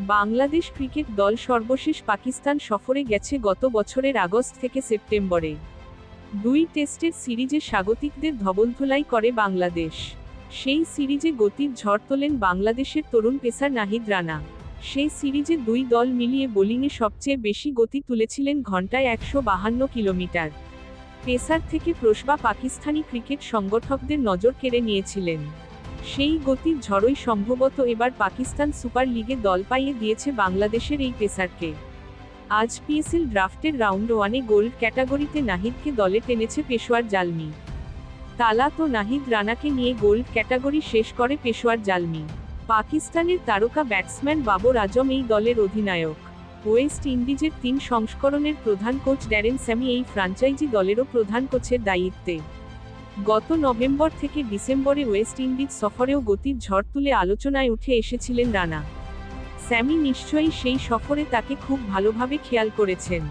Bangladesh cricket দল সর্বশেষ পাকিস্তান সফরে গেছে গত বছরের আগস্ট থেকে সেপ্টেম্বরে। 2 টেস্টের সিরিজে স্বাগতিকদের ধবলধোলাই করে বাংলাদেশ। সেই সিরিজে গতির ঝড় তোলেন বাংলাদেশের তরুণ পেসার নাহিদ রানা। সেই সিরিজে 2 দল মিলিয়ে বোলিংয়ে সবচেয়ে বেশি গতি তুলেছিলেন ঘণ্টায় 152 কিলোমিটার। পেসার থেকে প্রশ্বা পাকিস্তানি ক্রিকেট সংগঠকদের নজর কেড়ে নিয়েছিলেন। সেই গতির ঝড়ই সম্ভবত এবার পাকিস্তান সুপার লিগে দল পাইয়ে দিয়েছে বাংলাদেশের এই পেসারকে। আজ পিএসএল ড্রাফটের রাউন্ড 1-এ গোল্ড ক্যাটাগরিতে নাহিদকে দলে টেনেছে পেশোয়ার জালমি। তালাত ও নাহিদ রানাকে নিয়ে গোল্ড ক্যাটাগরি শেষ করে পেশোয়ার জালমি। পাকিস্তানের তারকা ব্যাটসম্যান বাবর আজম এই দলের অধিনায়ক। ওয়েস্ট ইন্ডিজের 3 সংস্করণের প্রধান কোচ ড্যারেন স্যামি এই ফ্রাঞ্চাইজি দলেরও প্রধান কোচের দায়িত্বে। গত নভেম্বর থেকে ডিসেম্বরে ওয়েস্ট ইন্ডিজ সফরেও গতির ঝড় তুলে আলোচনায় উঠে এসেছিলেন রানা। স্যামি নিশ্চয়ই সেই সফরে তাকে খুব ভালোভাবে খেয়াল করেছেন।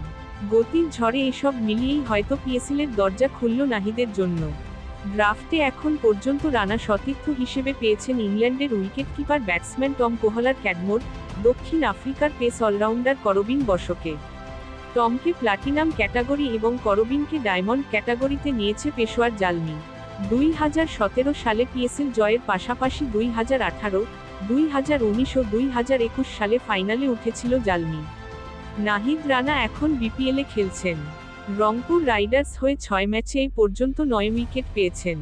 গতির ঝড়ে এসব মিলিয়েই হয়তো পিএসএলের দরজা খুলল নাহিদের জন্য। ড্রাফটে এখন পর্যন্ত রানা সতীর্থ হিসেবে পেয়েছেন ইংল্যান্ডের wicketkeeper batsman Tom Kohler Cadmore, দক্ষিণ আফ্রিকার পেস অলরাউন্ডার করবিন বশকে। টমকে প্লাটিনাম ক্যাটাগরি এবং করবিনকে ডায়মন্ড ক্যাটাগরিতে নিয়েছে পেশোয়ার জালমি। 2017 সালে পিএসএল জয়ের পাশাপাশি 2018, 2019 ও 2021 সালে ফাইনালে উঠেছিল জালমি। নাহিদ রানা এখন বিপিএলে খেলছেন। রংপুর রাইডার্স হয়ে 6 ম্যাচে এ পর্যন্ত 9 উইকেট পেয়েছেন।